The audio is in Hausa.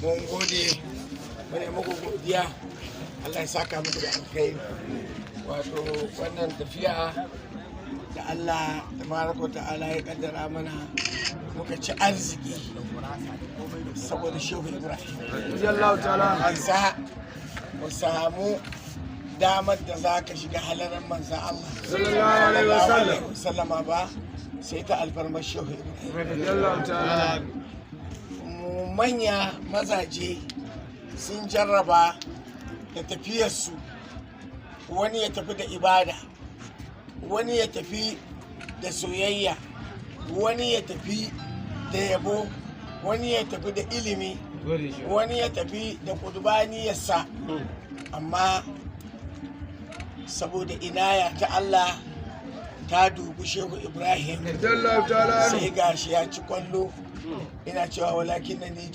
mun gode mune muku godiya. Allah ya saka muku da alkhairi. Wato wannan tafiya da Allah tabaraka ta'ala ya kaddara mana muka ci arziki saboda Shehu Ibrahim. Allah ta'ala ansa mu samu damar da za ka shiga halarar manzan Allah sallallahu alaihi wasallama ba sai ta alfarmar Shehu Ibrahim. Manya mazaje sun jarraba da tafiyarsu, wani ya tafi da ibada, wani ya tafi da soyayya, wani ya tafi da yabo, wani ya tafi da ilimi, wani ya tafi da kudubaniyarsa, amma saboda inaya ta Allah ta dubi Shehu Ibrahim sai gashi ya ci kwallo. Ina cewa walakin na ni